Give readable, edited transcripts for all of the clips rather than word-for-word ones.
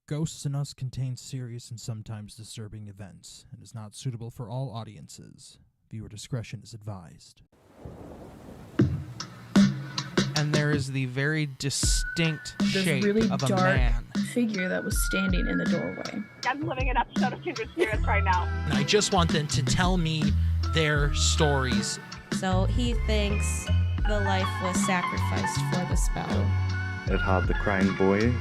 Ghosts in Us contains serious and sometimes disturbing events and is not suitable for all audiences. Viewer discretion is advised. And there is the very distinct This shape really of a dark man. figure that was standing in the doorway. I'm living an episode of Kindred Spirits right now. I just want them to tell me their stories. So he thinks the life was sacrificed for the spell. It had the crying boy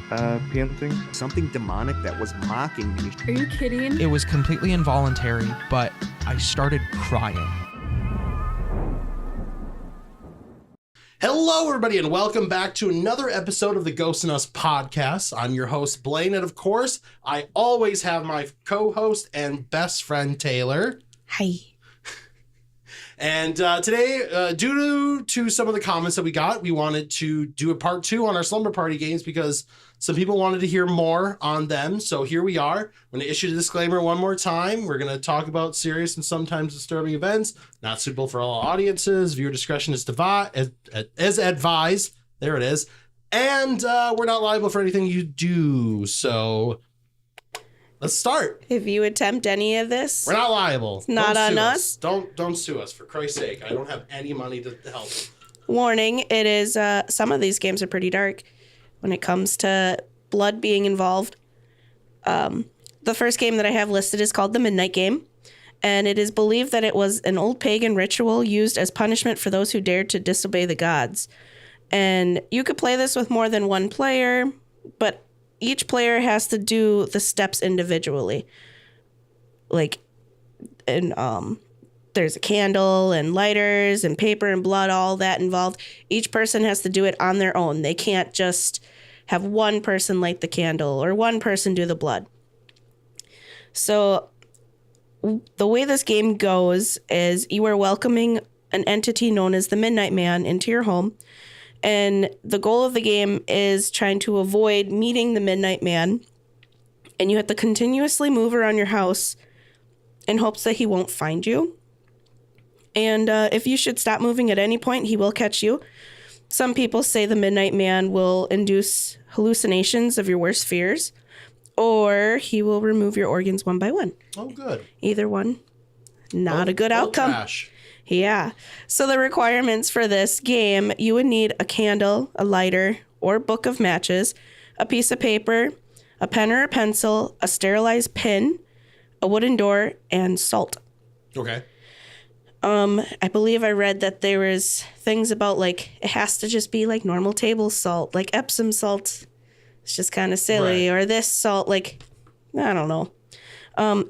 painting. Something demonic that was mocking me. Are you kidding? It was completely involuntary, but I started crying. Hello, everybody, and welcome back to another episode of the Ghosts in Us podcast. I'm your host, Blaine, and of course, I always have my co-host and best friend, Taylor. Hi. And today, due to some of the comments that we got, we wanted to do a part 2 on our Slumber Party games because some people wanted to hear more on them. So here we are. I'm going to issue the disclaimer one more time. We're going to talk about serious and sometimes disturbing events, not suitable for all audiences. Viewer discretion is advised. There it is. And we're not liable for anything you do. So let's start. If you attempt any of this, We're not liable. It's not Don't on sue us. Don't sue us, for Christ's sake. I don't have any money to help. warning, it is, some of these games are pretty dark when it comes to blood being involved. The first game that I have listed is called the Midnight Game, and it is believed that it was an old pagan ritual used as punishment for those who dared to disobey the gods. And you could play this with more than one player, but each player has to do the steps individually. Like, and there's a candle and lighters and paper and blood, all that involved. Each person has to do it on their own. They can't just have one person light the candle or one person do the blood. So the way this game goes is you are welcoming an entity known as the Midnight Man into your home. And the goal of the game is trying to avoid meeting the Midnight Man. And you have to continuously move around your house in hopes that he won't find you. And if you should stop moving at any point, he will catch you. Some people say the Midnight Man will induce hallucinations of your worst fears, or he will remove your organs one by one. Oh, good. Either one, not a good outcome. Trash. Yeah. So the requirements for this game, you would need a candle, a lighter, or book of matches, a piece of paper, a pen or a pencil, a sterilized pin, a wooden door, and salt. Okay. I believe I read that there was things about, like, it has to just be like normal table salt, like Epsom salt. It's just kind of silly. Right. Or this salt, like, I don't know.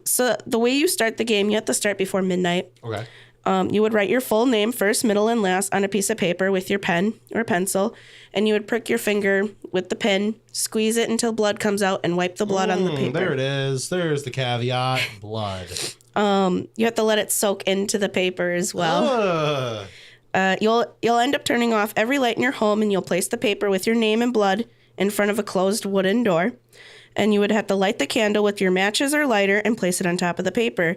So the way you start the game, you have to start before midnight. Okay. You would write your full name, first, middle, and last, on a piece of paper with your pen or pencil, and you would prick your finger with the pen, squeeze it until blood comes out, and wipe the blood on the paper. There it is. There's the caveat. Blood. You have to let it soak into the paper as well. You'll end up turning off every light in your home, and you'll place the paper with your name and blood in front of a closed wooden door. And you would have to light the candle with your matches or lighter and place it on top of the paper.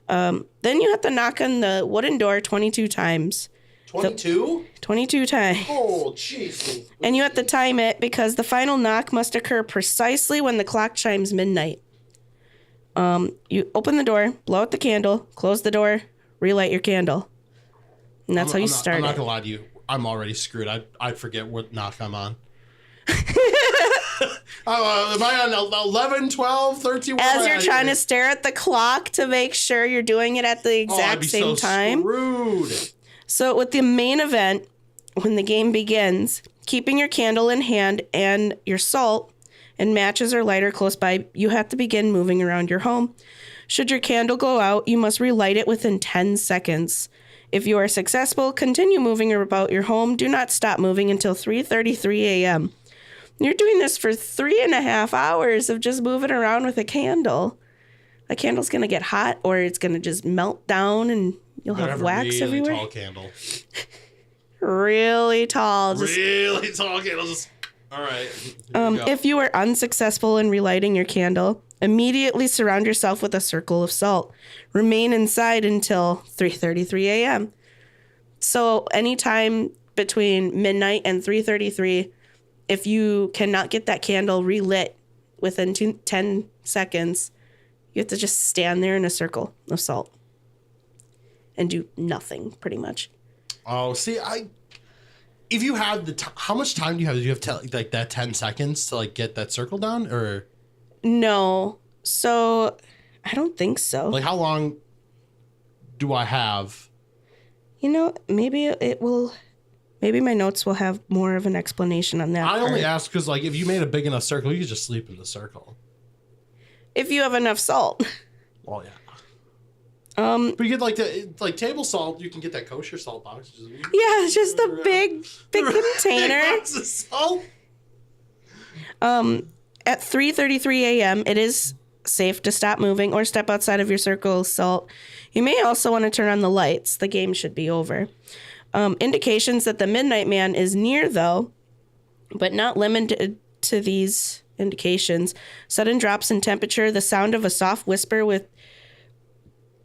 Then you have to knock on the wooden door 22 times. 22? 22 times. Oh, jeez. And you have to time it because the final knock must occur precisely when the clock chimes midnight. You open the door, blow out the candle, close the door, relight your candle. And that's how you start I'm not it. going to lie to you. I'm already screwed. I forget what knock I'm on. Am I on 11, 12, 13? As you're trying to stare at the clock to make sure you're doing it at the exact same time. Screwed. So with the main event, when the game begins, keeping your candle in hand and your salt and matches or lighter close by, you have to begin moving around your home. Should your candle go out, you must relight it within 10 seconds. If you are successful, continue moving about your home. Do not stop moving until 3:33 a.m. You're doing this for 3.5 hours of just moving around with a candle. The candle's going to get hot, or it's going to just melt down and you'll have wax everywhere. Really tall candle. Really tall. Really tall candle. All right. If you are unsuccessful in relighting your candle, immediately surround yourself with a circle of salt. Remain inside until 3:33 a.m. So anytime between midnight and 3:33, if you cannot get that candle relit within 10 seconds, you have to just stand there in a circle of salt and do nothing, pretty much. Oh, see, if you had how much time do you have? Do you have like that 10 seconds to like get that circle down, or No. So I don't think so. like how long do I have? You know, maybe maybe my notes will have more of an explanation on that. I only part. ask because like if you made a big enough circle, you could just sleep in the circle. If you have enough salt. Well, yeah. But you get like table salt. You can get that kosher salt box. Yeah, it's just a big container. Box of salt. At 3:33 a.m., it is safe to stop moving or step outside of your circle of salt. You may also want to turn on the lights. The game should be over. Indications that the Midnight Man is near, though, but not limited to these indications. Sudden drops in temperature, the sound of a soft whisper with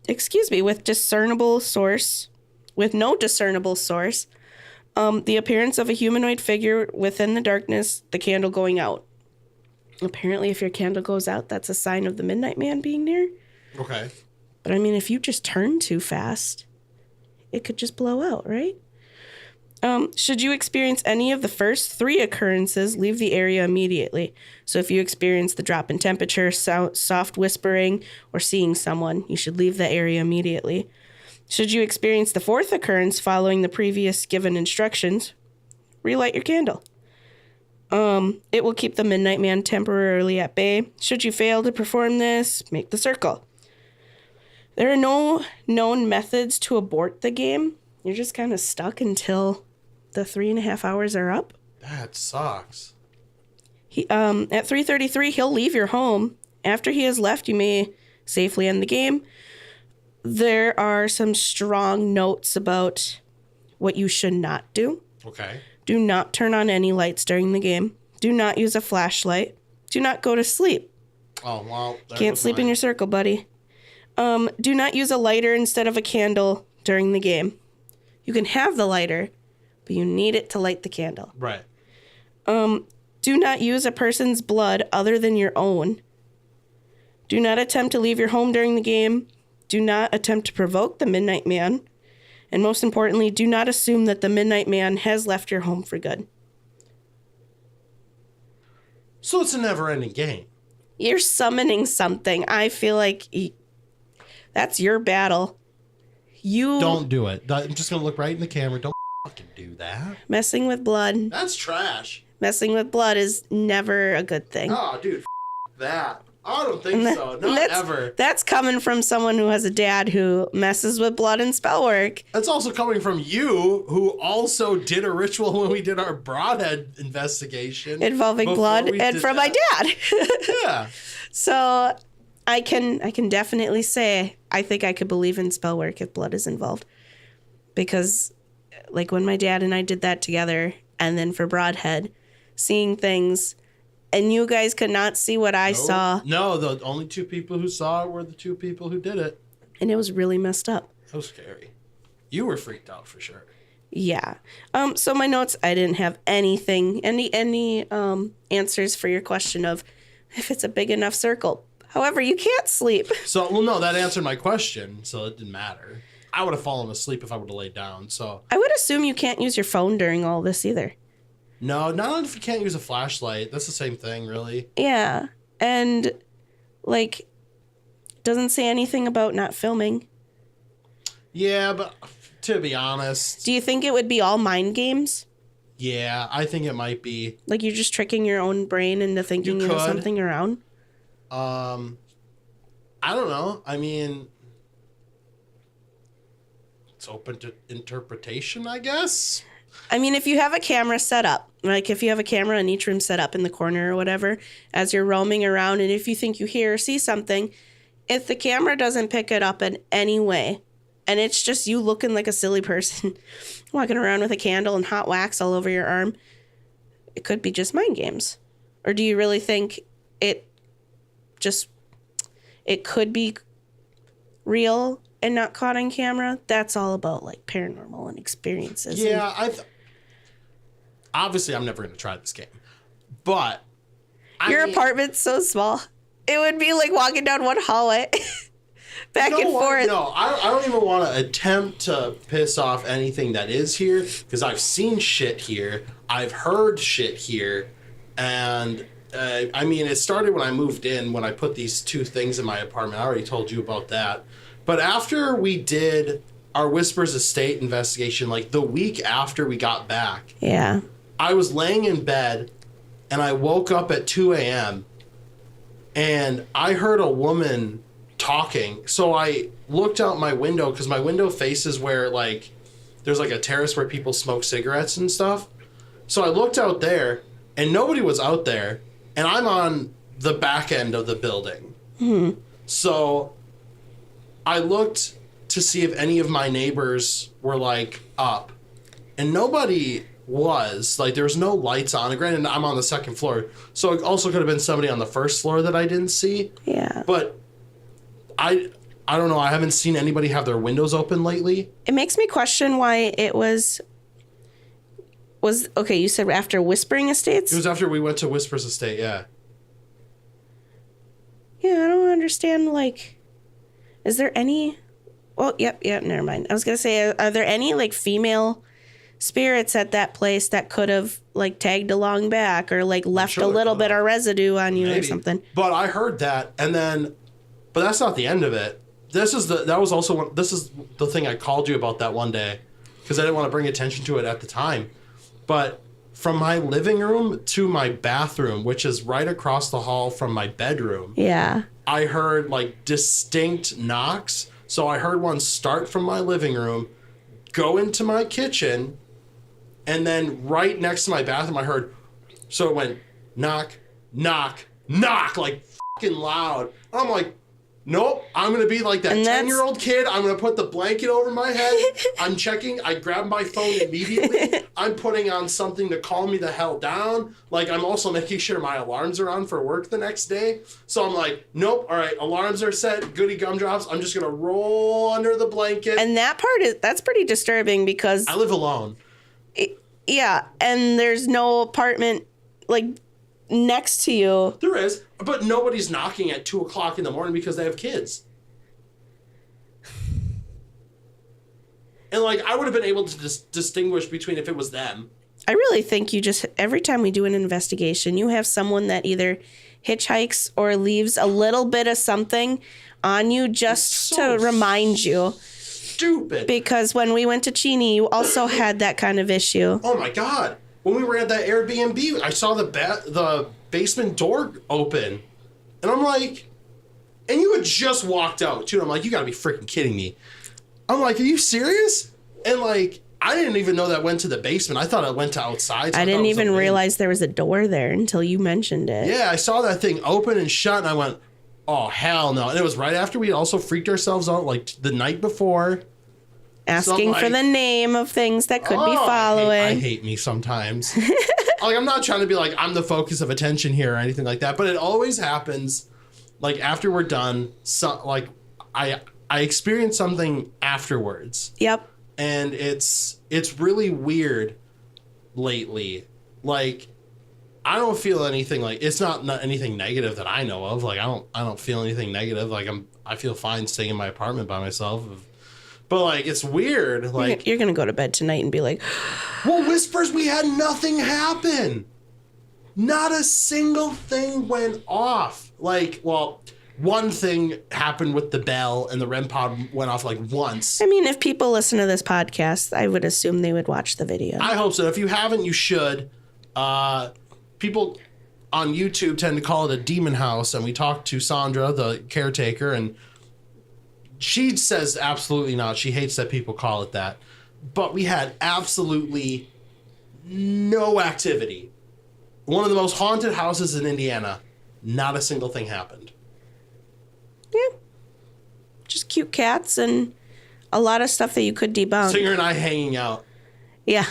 no discernible source, the appearance of a humanoid figure within the darkness, the candle going out. Apparently, if your candle goes out, that's a sign of the Midnight Man being near. Okay. But I mean, if you just turn too fast, it could just blow out, right? Should you experience any of the first 3 occurrences, leave the area immediately. So if you experience the drop in temperature, soft whispering, or seeing someone, you should leave the area immediately. Should you experience the 4th occurrence following the previous given instructions, relight your candle. It will keep the Midnight Man temporarily at bay. Should you fail to perform this, make the circle. There are no known methods to abort the game. You're just kind of stuck until the 3.5 hours are up. That sucks. At 3:33, he'll leave your home. After he has left, you may safely end the game. There are some strong notes about what you should not do. Okay. Do not turn on any lights during the game. Do not use a flashlight. Do not go to sleep. Oh, well. Can't sleep in your circle, buddy. Do not use a lighter instead of a candle during the game. You can have the lighter, but you need it to light the candle. Right. Do not use a person's blood other than your own. Do not attempt to leave your home during the game. Do not attempt to provoke the Midnight Man. And most importantly, do not assume that the Midnight Man has left your home for good. So it's a never-ending game. You're summoning something. I feel like that's your battle. You Don't do it. I'm just gonna look right in the camera. Don't fucking do that. messing with blood. That's trash. Messing with blood is never a good thing. Oh, dude, that. I don't think so. Not ever. That's coming from someone who has a dad who messes with blood and spell work. That's also coming from you, who also did a ritual when we did our broadhead investigation Involving before blood we and did from that. my dad. Yeah. So I can definitely say I think I could believe in spell work if blood is involved. Because like when my dad and I did that together, and then for broadhead, seeing things, and you guys could not see what I saw. No, the only 2 people who saw it were the 2 people who did it. And it was really messed up. That was scary. You were freaked out for sure. Yeah. So my notes, I didn't have anything, any answers for your question of if it's a big enough circle. However, you can't sleep. So, well, no, that answered my question, so it didn't matter. I would have fallen asleep if I would have laid down, so. I would assume you can't use your phone during all this either. No, not if you can't use a flashlight. That's the same thing, really. Yeah. And, like, doesn't say anything about not filming. Yeah, but to be honest. Do you think it would be all mind games? Yeah, I think it might be. Like you're just tricking your own brain into thinking you know something around? I don't know. I mean, it's open to interpretation, I guess. I mean, if you have a camera set up, like if you have a camera in each room set up in the corner or whatever, as you're roaming around, and if you think you hear or see something, if the camera doesn't pick it up in any way, and it's just you looking like a silly person walking around with a candle and hot wax all over your arm, it could be just mind games. Or do you really think it could be real and not caught on camera? That's all about like paranormal and experiences. Yeah, obviously I'm never going to try this game, but Your apartment's so small. It would be like walking down one hallway. Back and forth. No, I don't even want to attempt to piss off anything that is here because I've seen shit here. I've heard shit here. And I mean, it started when I moved in, when I put these 2 things in my apartment. I already told you about that. But after we did our Whispers Estate investigation, like the week after we got back, yeah, I was laying in bed and I woke up at 2 a.m. and I heard a woman talking. So I looked out my window because my window faces where like there's like a terrace where people smoke cigarettes and stuff. So I looked out there and nobody was out there, and I'm on the back end of the building. Mm-hmm. So I looked to see if any of my neighbors were like up, and nobody was. Like there was no lights on. Granted, I'm on the 2nd floor, so it also could have been somebody on the 1st floor that I didn't see. Yeah. But I don't know. I haven't seen anybody have their windows open lately. It makes me question why it was okay. You said after Whispering Estates. It was after we went to Whispers Estate. Yeah. Yeah, I don't understand. Like, is there any? Well, yep. Never mind. I was gonna say, are there any like female spirits at that place that could have like tagged along back or like left a little bit of residue on you or something? But I heard that, and then, but that's not the end of it. This is the thing I called you about that one day because I didn't want to bring attention to it at the time. But from my living room to my bathroom, which is right across the hall from my bedroom, yeah, I heard like distinct knocks. So I heard one start from my living room, go into my kitchen, and then right next to my bathroom, I heard, so it went knock, knock, knock, like fucking loud. I'm like, nope, I'm going to be like that 10-year-old kid. I'm going to put the blanket over my head. I'm checking. I grab my phone immediately. I'm putting on something to calm me the hell down. Like, I'm also making sure my alarms are on for work the next day. So I'm like, nope, all right, alarms are set, goody gumdrops. I'm just going to roll under the blanket. And that's pretty disturbing because I live alone. Yeah, and there's no apartment, like, next to you. There is, but nobody's knocking at 2 o'clock in the morning because they have kids. And like, I would have been able to distinguish between if it was them. I really think every time we do an investigation, you have someone that either hitchhikes or leaves a little bit of something on you just to remind you. Stupid. Because when we went to Cheney, you also had that kind of issue. Oh my God. When we were at that Airbnb, I saw the basement door open. And I'm like, and you had just walked out too. I'm like, you gotta be freaking kidding me. I'm like, are you serious? And like, I didn't even know that went to the basement. I thought it went to outside. So I didn't even realize there was a door there until you mentioned it. Yeah, I saw that thing open and shut and I went, oh, hell no. And it was right after we also freaked ourselves out like the night before. Asking for the name of things that could be following. I hate me sometimes. Like, I'm not trying to be like, I'm the focus of attention here or anything like that, but it always happens, like, after we're done, so, like, I experience something afterwards. Yep. And it's really weird lately. Like, I don't feel anything like, it's not anything negative that I know of. Like, I don't feel anything negative. Like, I feel fine staying in my apartment by myself. But, like, it's weird. Like, you're going to go to bed tonight and be like, well, Whispers, we had nothing happen. Not a single thing went off. Like, well, one thing happened with the bell and the REM pod went off like once. I mean, if people listen to this podcast, I would assume they would watch the video. I hope so. If you haven't, you should. People on YouTube tend to call it a demon house. And we talked to Sandra, the caretaker, and she says absolutely not. She hates that people call it that. But we had absolutely no activity. One of the most haunted houses in Indiana. Not a single thing happened. Yeah. Just cute cats and a lot of stuff that you could debunk. Singer and I hanging out. Yeah.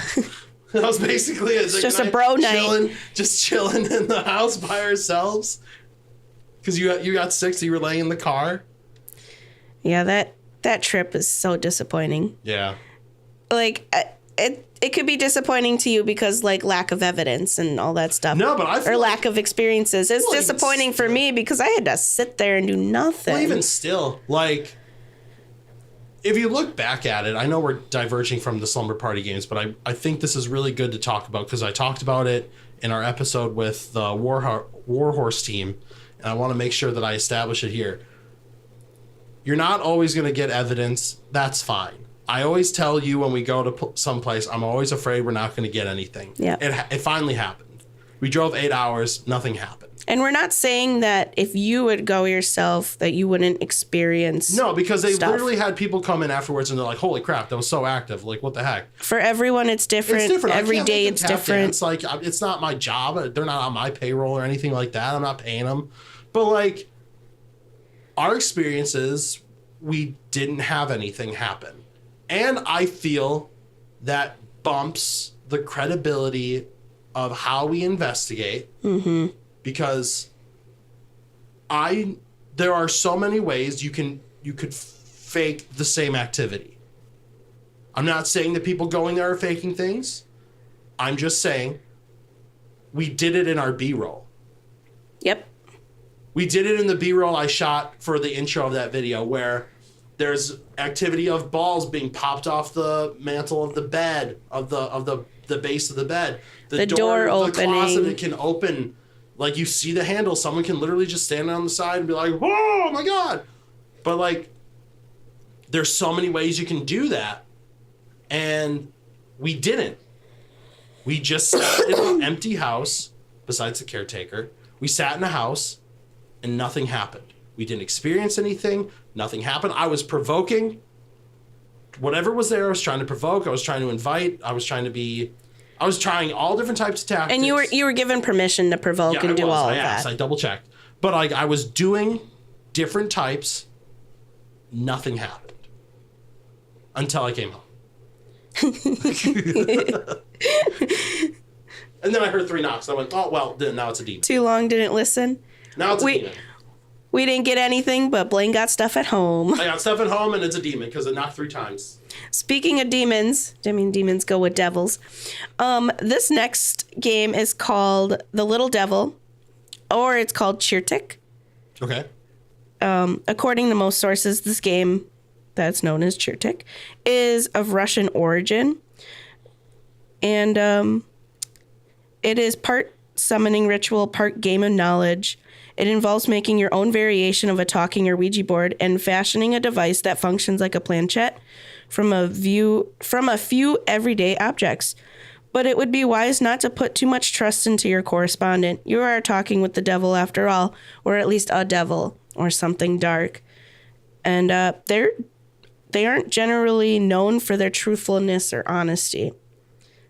That was basically it. It's just a bro night. Just chilling in the house by ourselves. Because you got sick, so you were laying in the car. Yeah, that trip is so disappointing. Yeah. Like, it could be disappointing to you because like lack of evidence and all that stuff. No, but I feel or like- lack of experiences. It's Well, disappointing for me because I had to sit there and do nothing. Well, even still, like, if you look back at it, I know we're diverging from the Slumber Party games, but I think this is really good to talk about because I talked about it in our episode with the Warhorse team, and I want to make sure that I establish it here. You're not always going to get evidence. That's fine. I always tell you when we go to someplace, I'm always afraid we're not going to get anything. Yeah. It finally happened. We drove 8 hours. Nothing happened. And we're not saying that if you would go yourself that you wouldn't experience. No, because they stuff. literally had people come in afterwards and they're like, "Holy crap, that was so active! Like, what the heck?" For everyone, it's different. It's different. Every day, it's different. It's like it's not my job. They're not on my payroll or anything like that. I'm not paying them. But like our experiences, we didn't have anything happen. And I feel that bumps the credibility of how we investigate because there are so many ways you could fake the same activity. I'm not saying that people going there are faking things. I'm just saying we did it in our B-roll. Yep. We did it in the B-roll I shot for the intro of that video where there's activity of balls being popped off the mantle of the bed, of the base of the bed. The door the opening. closet, it can open. Like you see the handle. Someone can literally just stand on the side and be like, "Whoa, my God." But like, there's so many ways you can do that. And we didn't. We just sat in an empty house, besides the caretaker. We sat in a house and nothing happened. We didn't experience anything. Nothing happened. I was provoking. Whatever was there, I was trying to provoke. I was trying to invite. I was trying all different types of tactics. And you were given permission to provoke and do all of that. I double checked. But I was doing different types. Nothing happened. Until I came home. And then I heard 3 knocks. I went, oh, well, then now it's a demon. Too long, didn't listen. Now it's a demon. We didn't get anything, but Blaine got stuff at home. I got stuff at home, and it's a demon because it knocked 3 times. Speaking of demons, I mean, demons go with devils. This next game is called The Little Devil, or it's called Chirtik. Okay. According to most sources, this game, that's known as Chirtik, is of Russian origin. And it is part summoning ritual, part game of knowledge. It involves making your own variation of a talking or Ouija board and fashioning a device that functions like a planchette from a few everyday objects. But it would be wise not to put too much trust into your correspondent. You are talking with the devil after all, or at least a devil, or something dark. And they aren't generally known for their truthfulness or honesty.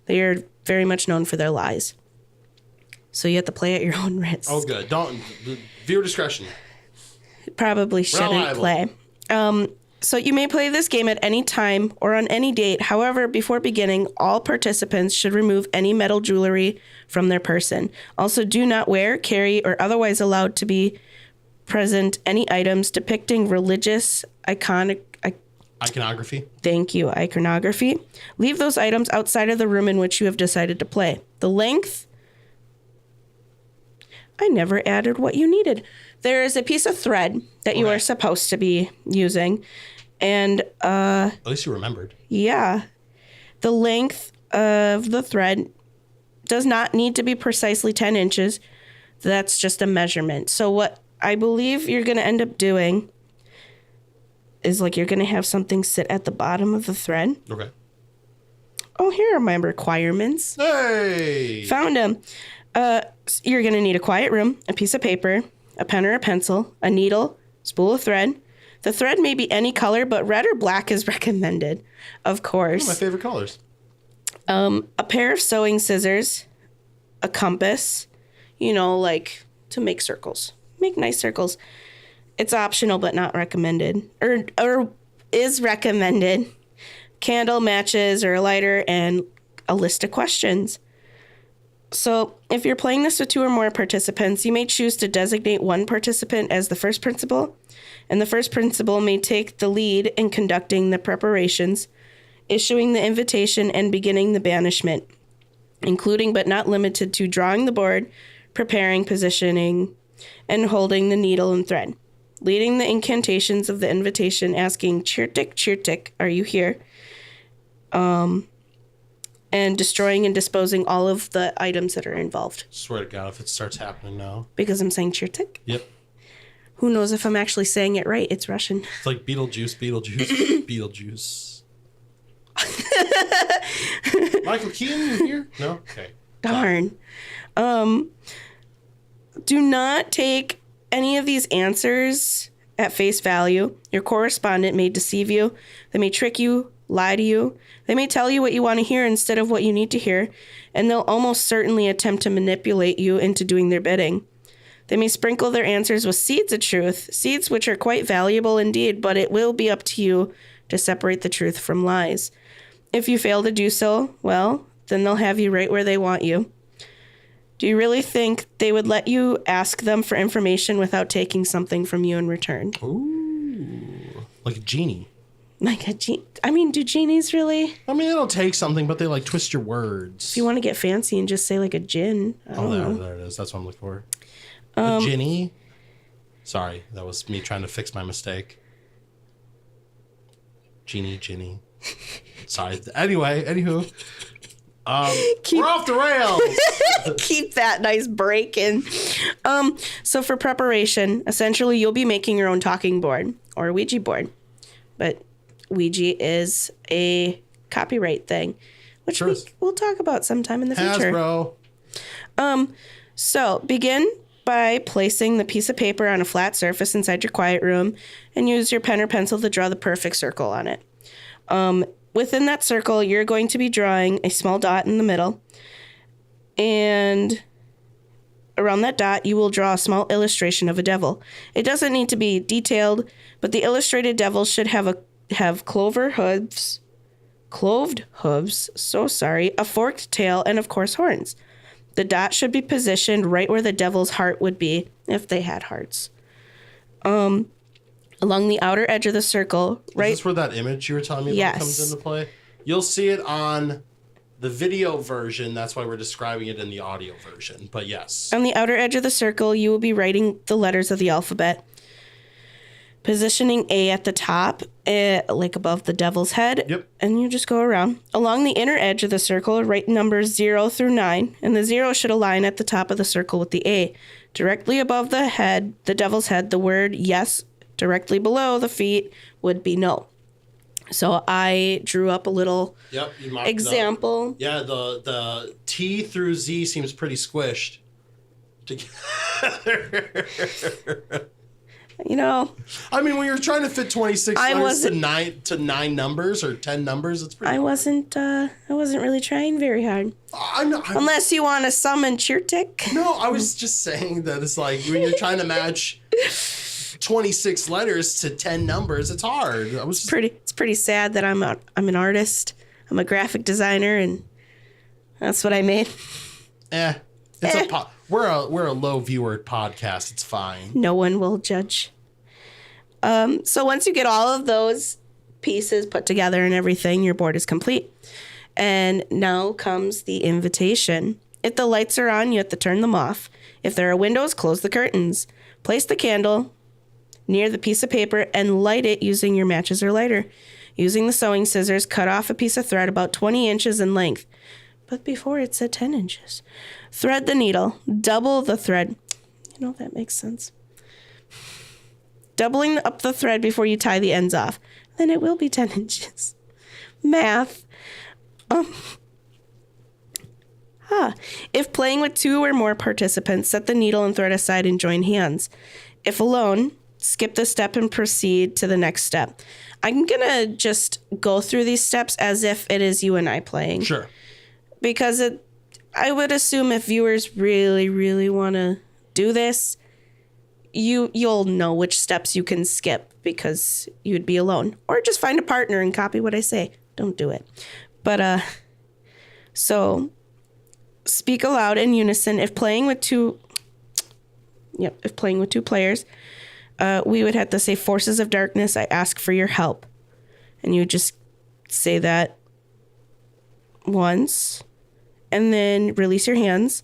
They are very much known for their lies. So you have to play at your own risk. Oh, good. Don't viewer discretion. Probably shouldn't play. So you may play this game at any time or on any date. However, before beginning, all participants should remove any metal jewelry from their person. Also, do not wear, carry, or otherwise allowed to be present any items depicting religious Iconography. Thank you, iconography. Leave those items outside of the room in which you have decided to play. The length. I never added what you needed. There is a piece of thread that you are supposed to be using. And at least you remembered. Yeah. The length of the thread does not need to be precisely 10 inches. That's just a measurement. So what I believe you're going to end up doing is like you're going to have something sit at the bottom of the thread. Okay. Oh, here are my requirements. Hey! Found them. You're going to need a quiet room, a piece of paper, a pen or a pencil, a needle, spool of thread. The thread may be any color, but red or black is recommended, of course. One of my favorite colors. A pair of sewing scissors, a compass, like to make circles. Make nice circles. It's optional, but not recommended. Or is recommended. Candle, matches, or a lighter, and a list of questions. So if you're playing this with 2 or more participants, you may choose to designate one participant as the first principal, and the first principal may take the lead in conducting the preparations issuing the invitation, and beginning the banishment, including but not limited to drawing the board, preparing, positioning, and holding the needle and thread, leading the incantations of the invitation, asking Chirtik, are you here? And destroying and disposing all of the items that are involved. Swear to God, if it starts happening now. Because I'm saying Chirtik? Yep. Who knows if I'm actually saying it right? It's Russian. It's like Beetlejuice. Beetlejuice. Michael Keaton here? No? Okay. Darn. Do not take any of these answers at face value. Your correspondent may deceive you. They may trick you, lie to you. They may tell you what you want to hear instead of what you need to hear, and they'll almost certainly attempt to manipulate you into doing their bidding. They may sprinkle their answers with seeds of truth, seeds which are quite valuable indeed, but it will be up to you to separate the truth from lies. If you fail to do so, well, then they'll have you right where they want you. Do you really think they would let you ask them for information without taking something from you in return? Ooh. Like a genie. Like a genie? I mean, do genies really? I mean, they don't take something, but they like twist your words. If you want to get fancy and just say like a gin. I don't know. There it is. That's what I'm looking for. A genie. Sorry, that was me trying to fix my mistake. Genie. Sorry. Anyway, anywho. We're off the rails. Keep that nice break in. So for preparation, essentially you'll be making your own talking board or a Ouija board. But Ouija is a copyright thing, which Sure. we'll talk about sometime in the future. Hasbro. So begin by placing the piece of paper on a flat surface inside your quiet room and use your pen or pencil to draw the perfect circle on it. Within that circle, you're going to be drawing a small dot in the middle. And around that dot, you will draw a small illustration of a devil. It doesn't need to be detailed, but the illustrated devil should have cloved hooves, a forked tail, and of course horns. The dot should be positioned right where the devil's heart would be if they had hearts. Along the outer edge of the circle, right? Is this where that image you were telling me Yes. that comes into play? You'll see it on the video version. That's why we're describing it in the audio version. But yes. On the outer edge of the circle, you will be writing the letters of the alphabet. Positioning A at the top, like above the devil's head. Yep. And you just go around. Along the inner edge of the circle, write numbers 0 through 9. And the 0 should align at the top of the circle with the A. Directly above the head, the devil's head, the word yes. Directly below the feet would be no. So I drew up a little You marked example. Yeah, the T through Z seems pretty squished together. You know, I mean, when you're trying to fit 26 I letters wasn't- to nine numbers or 10 numbers, it's pretty I wasn't really trying very hard. Unless you want to summon Chirtik. No, I was just saying that it's like when you're trying to match 26 letters to 10 numbers, it's hard. It's pretty sad that I'm an artist. I'm a graphic designer, and that's what I made. We're a low viewer podcast. It's fine. No one will judge. So once you get all of those pieces put together and everything, your board is complete. And now comes the invitation. If the lights are on, you have to turn them off. If there are windows, close the curtains. Place the candle near the piece of paper and light it using your matches or lighter. Using the sewing scissors, cut off a piece of thread about 20 inches in length. But before it said 10 inches. Thread the needle. Double the thread. You know, that makes sense. Doubling up the thread before you tie the ends off. Then it will be 10 inches. Math. If playing with 2 or more participants, set the needle and thread aside and join hands. If alone, skip the step and proceed to the next step. I'm going to just go through these steps as if it is you and I playing. Sure. Because I would assume if viewers really, really want to do this, you'll know which steps you can skip because you'd be alone. Or just find a partner and copy what I say. Don't do it. But, so speak aloud in unison. If playing with two players, we would have to say, forces of darkness, I ask for your help. And you just say that once, and then release your hands.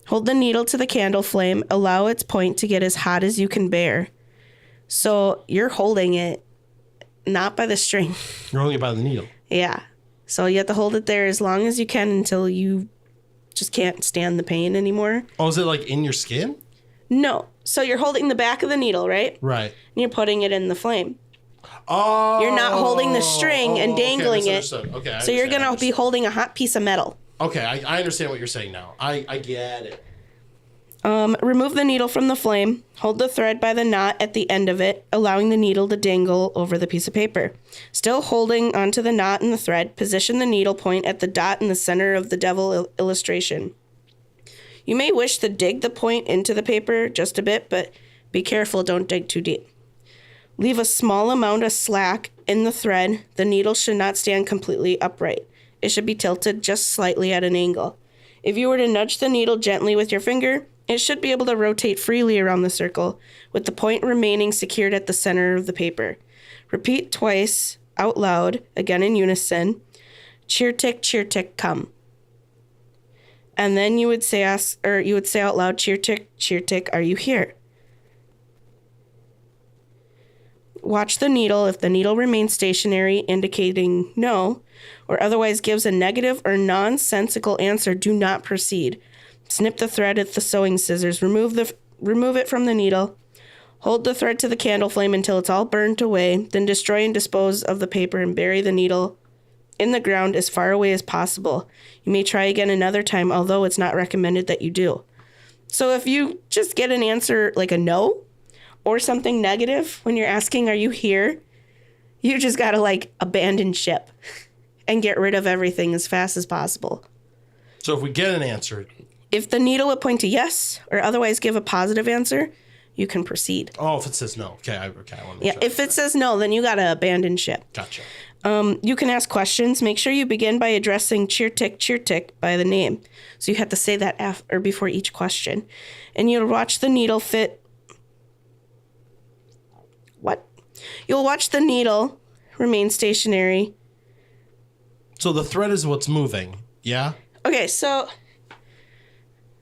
Hold the needle to the candle flame. Allow its point to get as hot as you can bear. So you're holding it, not by the string. You're holding it by the needle. Yeah. So you have to hold it there as long as you can until you just can't stand the pain anymore. Oh, is it like in your skin? No. So you're holding the back of the needle, right? Right. And you're putting it in the flame. Oh. You're not holding the string and dangling it. Okay. So you're going to be holding a hot piece of metal. Okay, I understand what you're saying now. I get it. Remove the needle from the flame. Hold the thread by the knot at the end of it, allowing the needle to dangle over the piece of paper. Still holding onto the knot and the thread, position the needle point at the dot in the center of the devil illustration. You may wish to dig the point into the paper just a bit, but be careful, don't dig too deep. Leave a small amount of slack in the thread. The needle should not stand completely upright. It should be tilted just slightly at an angle. If you were to nudge the needle gently with your finger, it should be able to rotate freely around the circle, with the point remaining secured at the center of the paper. Repeat twice, out loud, again in unison. Cheer tick, come. And then you would say out loud, cheer tick, are you here? Watch the needle. If the needle remains stationary, indicating no, or otherwise gives a negative or nonsensical answer, do not proceed. Snip the thread with the sewing scissors. Remove it from the needle. Hold the thread to the candle flame until it's all burnt away. Then destroy and dispose of the paper and bury the needle in the ground as far away as possible. You may try again another time, although it's not recommended that you do. So if you just get an answer like a no or something negative when you're asking, are you here? You just got to abandon ship and get rid of everything as fast as possible. So if we get an answer, if the needle would point to yes or otherwise give a positive answer, you can proceed. Oh, if it says no. Okay, I want to make sure. If it says no, then you got to abandon ship. Gotcha. You can ask questions. Make sure you begin by addressing cheer tick by the name. So you have to say that after or before each question. And you'll watch the needle fit. What? You'll watch the needle remain stationary. So the thread is what's moving, yeah? Okay, so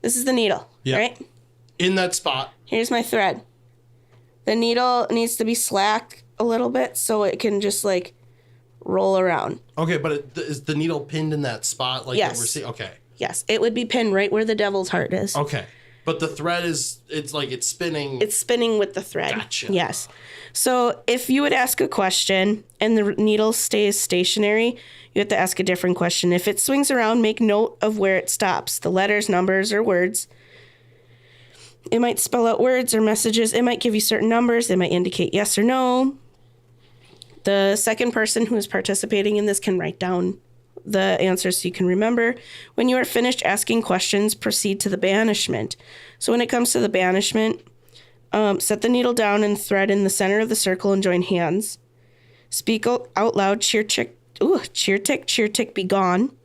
this is the needle, right? In that spot. Here's my thread. The needle needs to be slack a little bit so it can just roll around. Okay, but is the needle pinned in that spot? Yes. Okay. Yes, it would be pinned right where the devil's heart is. Okay. But the thread it's spinning. It's spinning with the thread. Gotcha. Yes. So if you would ask a question and the needle stays stationary, you have to ask a different question. If it swings around, make note of where it stops. The letters, numbers, or words. It might spell out words or messages. It might give you certain numbers. It might indicate yes or no. The second person who is participating in this can write down the answers so you can remember. When you are finished asking questions, proceed to the banishment. So when it comes to the banishment, set the needle down and thread in the center of the circle and join hands. Speak out loud, cheer tick, be gone.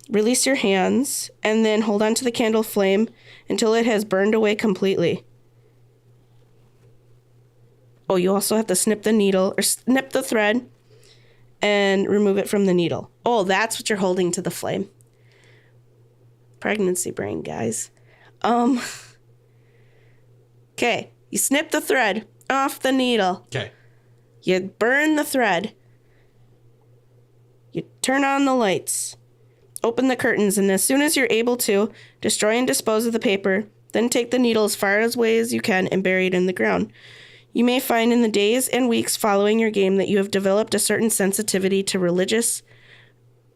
Release your hands and then hold on to the candle flame until it has burned away completely. Oh, you also have to snip the thread and remove it from the needle. Oh, that's what you're holding to the flame. Pregnancy brain, guys. Okay, you snip the thread off the needle. Okay. You burn the thread. You turn on the lights. Open the curtains, and as soon as you're able to, destroy and dispose of the paper. Then take the needle as far away as you can and bury it in the ground. You may find in the days and weeks following your game that you have developed a certain sensitivity to religious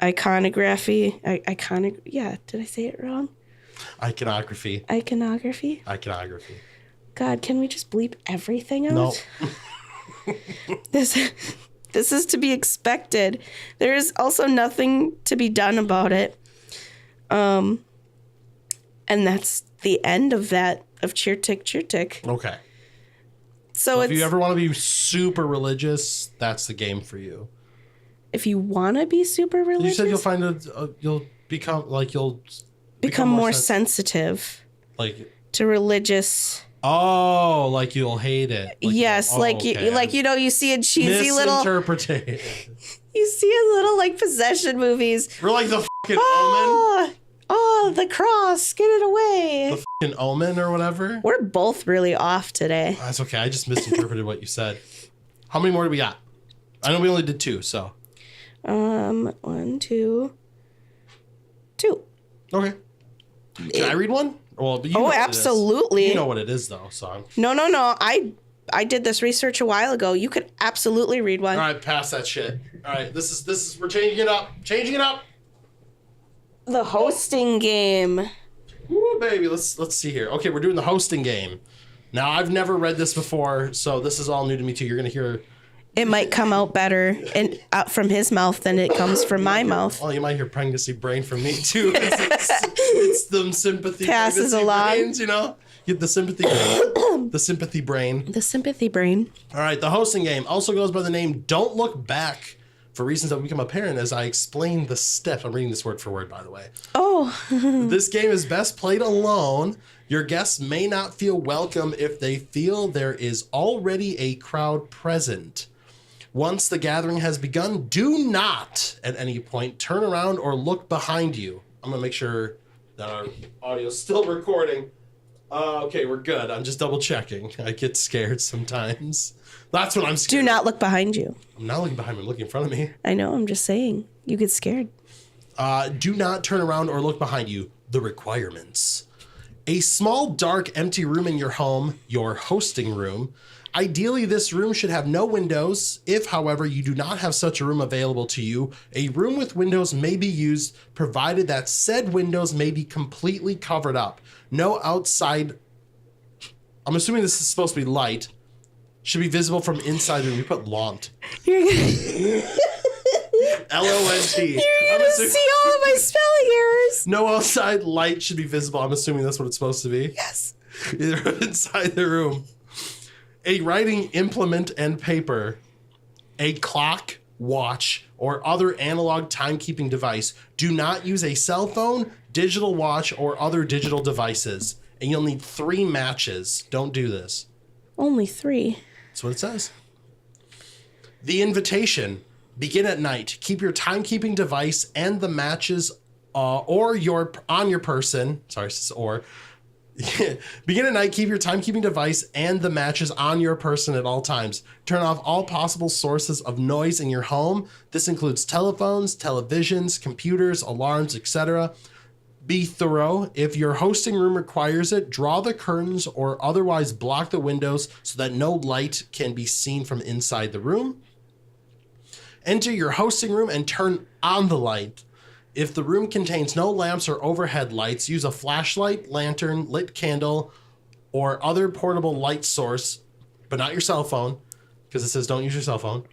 iconography. Did I say it wrong? Iconography. God, can we just bleep everything out? No. This is to be expected. There is also nothing to be done about it. And that's the end of that, of cheer tick. Okay. So if you ever want to be super religious, that's the game for you. If you want to be super religious, you said you'll find you'll become more sensitive. To religious. Oh, you'll hate it. Yes, you see a cheesy little. Misinterpretation. You see in little like possession movies. We're like the fucking Omen. Oh, the cross. Get it away. The fucking Omen or whatever. We're both really off today. That's okay. I just misinterpreted what you said. How many more do we got? I know we only did 2, so. 1, 2, 2. Okay. Can I read one? Well, but you know what it is. Absolutely. You know what it is, though. So. No. I did this research a while ago. You could absolutely read one. All right, pass that shit. All right, this is. We're changing it up. Changing it up. The hosting game. Ooh, baby. Let's see here. Okay, we're doing the hosting game. Now, I've never read this before, so this is all new to me too. You're gonna hear. It might come out better and out from his mouth than it comes from my mouth. Oh, you might hear pregnancy brain from me too. It's the sympathy passes pregnancy along. brains, you know. Get the sympathy brain. The sympathy brain. The sympathy brain. All right, the hosting game also goes by the name Don't Look Back, for reasons that will become apparent as I explain the steps. I'm reading this word for word, by the way. Oh. This game is best played alone. Your guests may not feel welcome if they feel there is already a crowd present. Once the gathering has begun, do not at any point turn around or look behind you. I'm going to make sure that our audio is still recording. Okay, we're good. I'm just double checking. I get scared sometimes. That's what I'm scared. Do not look behind you. I'm not looking behind me. I'm looking in front of me. I know. I'm just saying. You get scared. Do not turn around or look behind you. The requirements. A small, dark, empty room in your home, your hosting room. Ideally, this room should have no windows. If, however, you do not have such a room available to you, a room with windows may be used, provided that said windows may be completely covered up. No outside, I'm assuming this is supposed to be light, should be visible from inside the room. You put launt. You're gonna, L-O-N-T. you're gonna see all of my spelling errors. No outside light should be visible. I'm assuming that's what it's supposed to be. Yes. Either inside the room. A writing implement and paper. A clock, watch, or other analog timekeeping device. Do not use a cell phone, digital watch, or other digital devices. And you'll need 3 matches. Don't do this. Only 3. That's what it says. The invitation. Begin at night. Keep your timekeeping device and the matches or your on your person. Sorry, or begin at night. Keep your timekeeping device and the matches on your person at all times. Turn off all possible sources of noise in your home. This includes telephones, televisions, computers, alarms, etc. Be thorough. If your hosting room requires it, draw the curtains or otherwise block the windows so that no light can be seen from inside the room. Enter your hosting room and turn on the light. If the room contains no lamps or overhead lights, use a flashlight, lantern, lit candle, or other portable light source, but not your cell phone, because it says don't use your cell phone.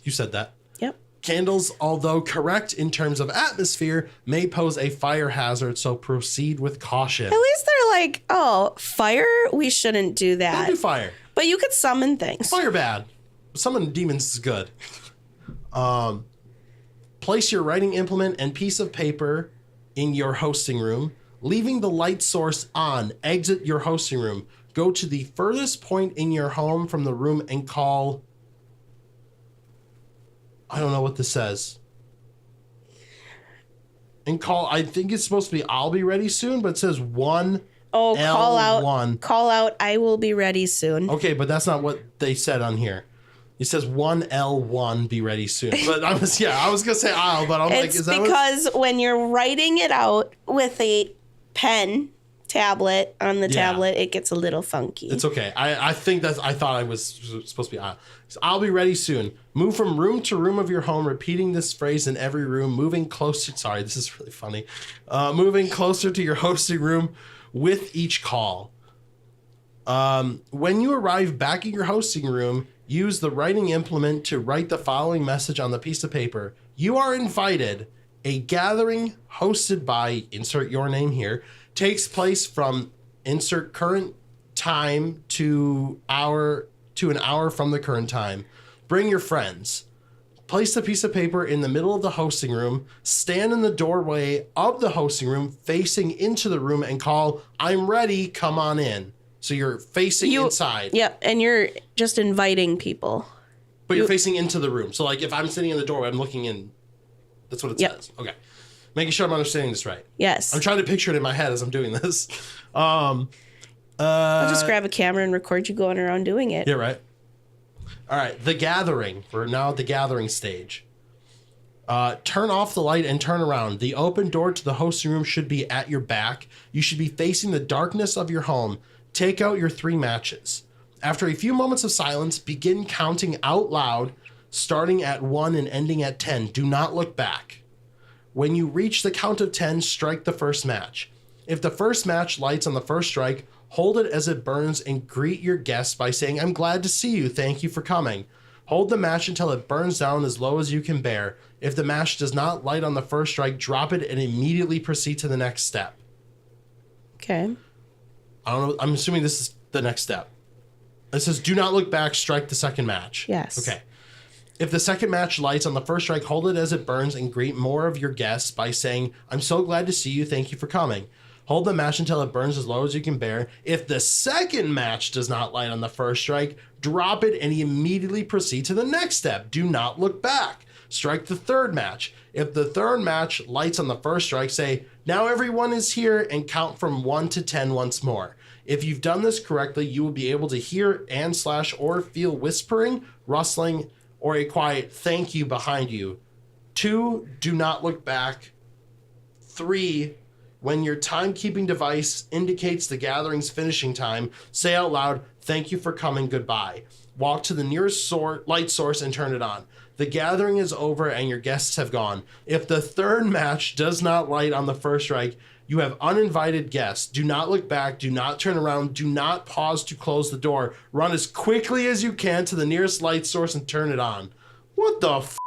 You said that. Yep. Candles, although correct in terms of atmosphere, may pose a fire hazard, so proceed with caution. At least they're like, oh, fire? We shouldn't do that. Don't do fire. But you could summon things. Fire bad. Summon demons is good. Place your writing implement and piece of paper in your hosting room, leaving the light source on. Exit your hosting room. Go to the furthest point in your home from the room and call. I don't know what this says. And call, I think it's supposed to be I'll be ready soon, but it says 1. Oh, call out. L1. Call out, I will be ready soon. Okay, but that's not what they said on here. It says 1L1 be ready soon. But I was gonna say I'll, but I'm like, It's is that because when you're writing it out with a pen tablet on the tablet, it gets a little funky. It's okay. I think I thought I was supposed to be I'll be ready soon. Move from room to room of your home, repeating this phrase in every room, moving closer. Sorry, this is really funny. Moving closer to your hosting room with each call. When you arrive back in your hosting room, use the writing implement to write the following message on the piece of paper. You are invited. A gathering hosted by, insert your name here, takes place from insert current time to an hour from the current time. Bring your friends. Place the piece of paper in the middle of the hosting room. Stand in the doorway of the hosting room facing into the room and call, I'm ready, come on in. So you're facing inside. Yep, and you're just inviting people. But you're facing into the room. So like if I'm sitting in the doorway, I'm looking in. That's what it says. Okay. Making sure I'm understanding this right. Yes. I'm trying to picture it in my head as I'm doing this. I'll just grab a camera and record you going around doing it. Yeah, right. All right. The Gathering. We're now at the Gathering stage. Turn off the light and turn around. The open door to the hosting room should be at your back. You should be facing the darkness of your home. Take out your 3 matches. After a few moments of silence, begin counting out loud, starting at 1 and ending at 10. Do not look back. When you reach the count of 10, strike the first match. If the first match lights on the first strike, hold it as it burns and greet your guests by saying, "I'm glad to see you. Thank you for coming." Hold the match until it burns down as low as you can bear. If the match does not light on the first strike, drop it and immediately proceed to the next step. Okay. I don't know. I'm assuming this is the next step. It says, do not look back, strike the second match. Yes. Okay. If the second match lights on the first strike, hold it as it burns and greet more of your guests by saying, "I'm so glad to see you. Thank you for coming." Hold the match until it burns as low as you can bear. If the second match does not light on the first strike, drop it and immediately proceed to the next step. Do not look back. Strike the third match. If the third match lights on the first strike, say, "Now everyone is here," and count from 1 to 10 once more. If you've done this correctly, you will be able to hear and / or feel whispering, rustling, or a quiet "thank you" behind you. 2, do not look back. 3, when your timekeeping device indicates the gathering's finishing time, say out loud, "Thank you for coming, goodbye." Walk to the nearest light source and turn it on. The gathering is over and your guests have gone. If the third match does not light on the first strike, you have uninvited guests. Do not look back. Do not turn around. Do not pause to close the door. Run as quickly as you can to the nearest light source and turn it on. What the f***?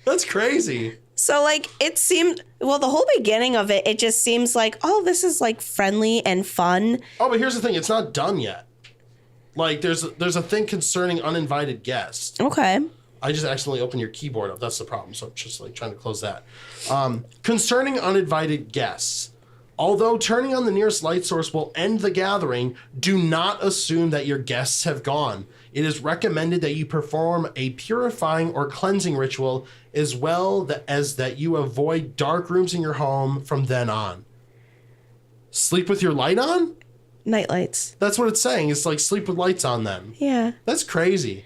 That's crazy. So, like, it seemed, well, the whole beginning of it, it just seems like, oh, this is, like, friendly and fun. Oh, but here's the thing. It's not done yet. Like, there's a thing concerning uninvited guests. Okay. I just accidentally opened your keyboard up. That's the problem. So I'm just, like, trying to close that. Concerning uninvited guests. Although turning on the nearest light source will end the gathering, do not assume that your guests have gone. It is recommended that you perform a purifying or cleansing ritual as well as that you avoid dark rooms in your home from then on. Sleep with your light on? Night lights. That's what it's saying. It's like sleep with lights on them. Yeah. That's crazy.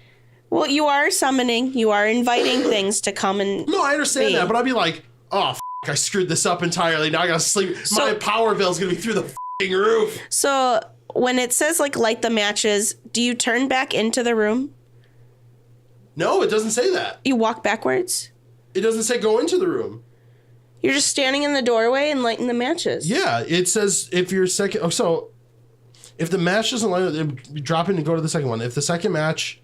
Well, you are summoning, you are inviting things to come and No, I understand that, but I'd be like, oh, I screwed this up entirely. Now I gotta sleep. My power bill's gonna be through the roof. So when it says, like, light the matches, do you turn back into the room? No, it doesn't say that. You walk backwards? It doesn't say go into the room. You're just standing in the doorway and lighting the matches. Yeah, it says if your second... Oh, so if the match doesn't light, you drop in and go to the second one. If the second match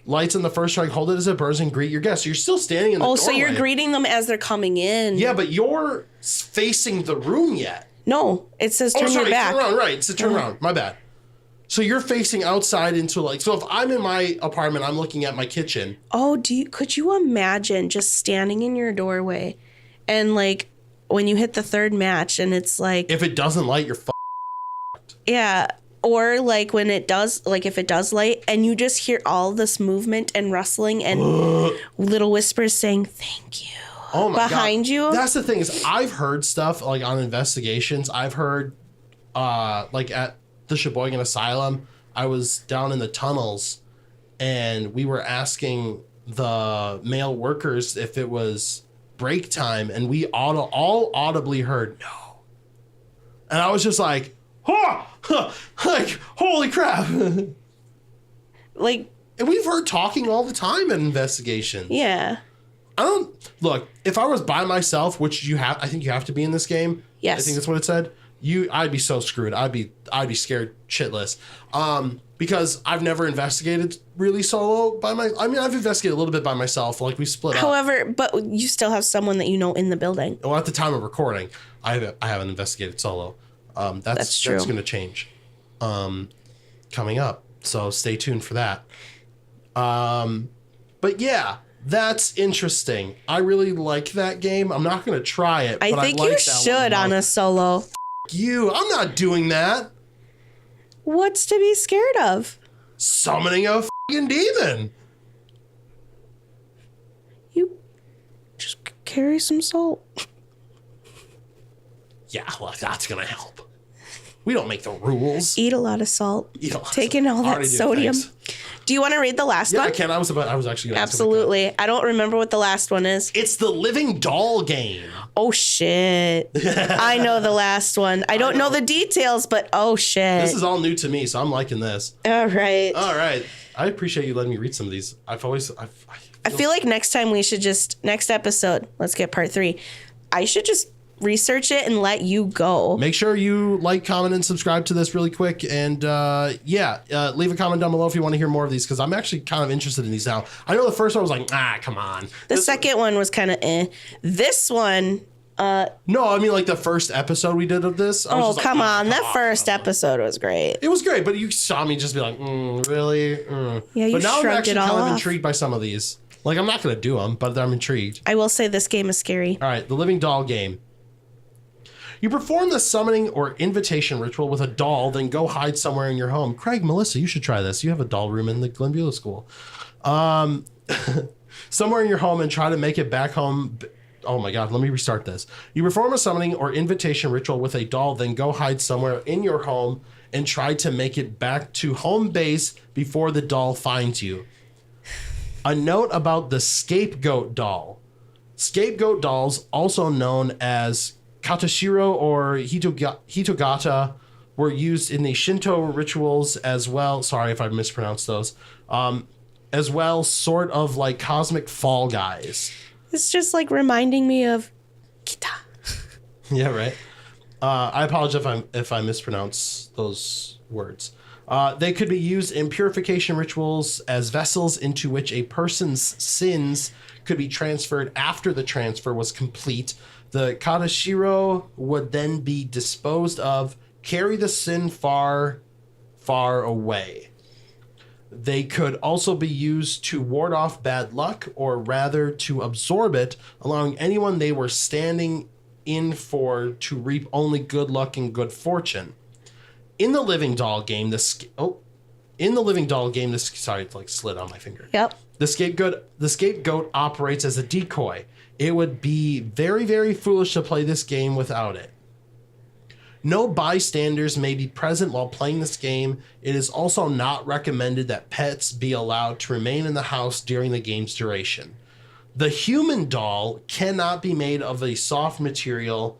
lights on the first strike, hold it as it burns and greet your guests. So you're still standing in the doorway. Oh, so you're greeting them as they're coming in. Yeah, but you're facing the room yet. No, it says turn your back. Turn around, right. It's a turn around. My bad. So you're facing outside into, like... So if I'm in my apartment, I'm looking at my kitchen. Oh, could you imagine just standing in your doorway and, like, when you hit the third match and it's like... If it doesn't light, you're f***ed. Yeah. Or, like, when it does, like, if it does light and you just hear all this movement and rustling and little whispers saying, "Thank you." Oh my behind God. you. That's the thing is I've heard stuff, like, on investigations. I've heard, like, at the Sheboygan Asylum, I was down in the tunnels and we were asking the male workers if it was break time, and we all audibly heard no. And I was just like, like, holy crap. Like, and we've heard talking all the time in investigations. yeah. I don't look, if I was by myself, which I think you have to be in this game. Yes. I think that's what it said. I'd be so screwed. I'd be scared shitless. Because I've never investigated really solo I've investigated a little bit by myself, like we split up. However, but you still have someone that you know in the building. Well, at the time of recording, I haven't investigated solo. That's true. That's going to change coming up. So stay tuned for that. But yeah, that's interesting. I really like that game. I'm not going to try it. I but think I like you that should one on a solo. You, I'm not doing that. What's to be scared of? Summoning a fucking demon. carry some salt? Yeah, well, that's gonna help. We don't make the rules. Eat a lot of salt. Eat a lot. Taking all that Already do, sodium. thanks. Do you want to read the last Yeah, one? I can. I was actually gonna ask about Absolutely. I don't remember what the last one is. that. It's the living doll game. Oh, shit. I know the last one. I don't know the details, but oh, shit. This is all new to me, so I'm liking this. All right. All right. I appreciate you letting me read some of these. I feel like next time we should next episode, let's get part 3. I should just research it and let you go. Make sure you like, comment, and subscribe to this really quick. And leave a comment down below if you want to hear more of these, because I'm actually kind of interested in these now. I know the first one was like, come on. The second one was kind of This one... no, I mean like the first episode we did of this. Oh, come on. That first episode was great. It was great, but you saw me just be like, really? Yeah, you But now I'm shrugged actually it all kind of off. intrigued by some of these. Like, I'm not going to do them, but I'm intrigued. I will say this game is scary. All right, the living doll game. You perform the summoning or invitation ritual with a doll, then go hide somewhere in your home. Craig, Melissa, you should try this. You have a doll room in the Glenbeulah School. Somewhere in your home and try to make it back home. Oh my God, let me restart this. You perform a summoning or invitation ritual with a doll, then go hide somewhere in your home and try to make it back to home base before the doll finds you. A note about the scapegoat doll. Scapegoat dolls, also known as Katashiro or Hitogata, were used in the Shinto rituals as well. Sorry if I mispronounced those. As well, sort of like cosmic fall guys. It's just like reminding me of Kita. Yeah, right. I apologize if I mispronounce those words. They could be used in purification rituals as vessels into which a person's sins could be transferred after the transfer was complete. The Katashiro would then be disposed of, carry the sin far, far away. They could also be used to ward off bad luck, or rather to absorb it, allowing anyone they were standing in for to reap only good luck and good fortune. In the living doll game, sorry, it like slid on my finger. Yep. The scapegoat operates as a decoy. It would be very, very foolish to play this game without it. No bystanders may be present while playing this game. It is also not recommended that pets be allowed to remain in the house during the game's duration. The human doll cannot be made of a soft material.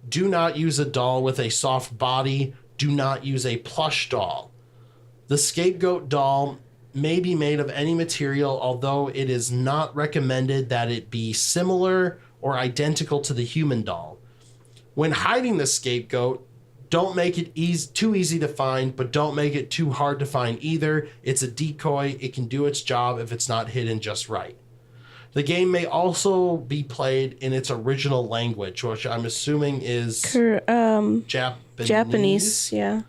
Do not use a doll with a soft body. Do not use a plush doll. The scapegoat doll may be made of any material, although it is not recommended that it be similar or identical to the human doll. When hiding the scapegoat, don't make it too easy to find, but don't make it too hard to find either. It's a decoy. It can do its job if it's not hidden just right. The game may also be played in its original language, which I'm assuming is Japanese, yeah.